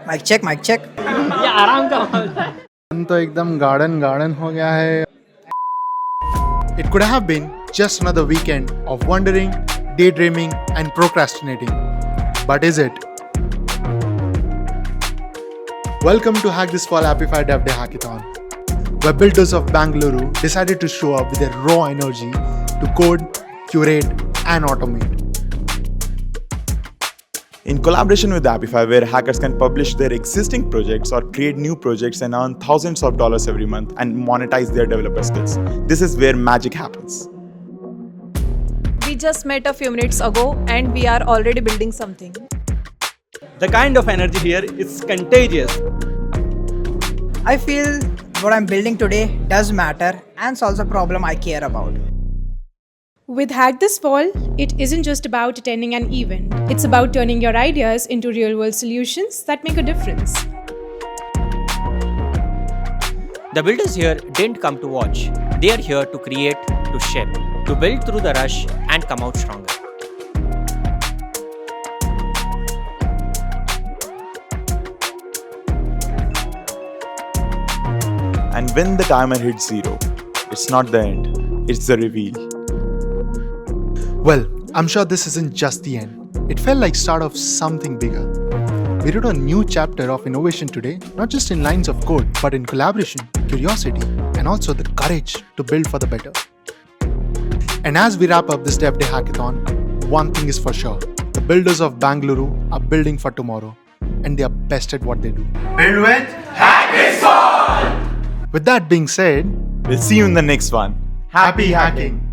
Mic check ये आराम का माहौल है। तो एकदम गार्डन हो गया है. It could have been just another weekend of wandering, daydreaming and procrastinating. But is it? Welcome to Hack This Fall Apify DevDay Hackathon, where builders of Bengaluru decided to show up with their raw energy to code, curate and automate. In collaboration with Apify, where hackers can publish their existing projects or create new projects and earn thousands of dollars every month and monetize their developer skills. This is where magic happens. We just met a few minutes ago and we are already building something. The kind of energy here is contagious. I feel what I'm building today does matter and solves a problem I care about. With Hack This Fall, it isn't just about attending an event. It's about turning your ideas into real-world solutions that make a difference. The builders here didn't come to watch. They are here to create, to share, to build through the rush and come out stronger. And when the timer hits 0, it's not the end, it's the reveal. Well, I'm sure this isn't just the end. It felt like start of something bigger. We wrote a new chapter of innovation today, not just in lines of code, but in collaboration, curiosity, and also the courage to build for the better. And as we wrap up this DevDay Hackathon, one thing is for sure. The builders of Bengaluru are building for tomorrow, and they are best at what they do. Build with Hack This Fall! With that being said, We'll see you in the next one. happy hacking!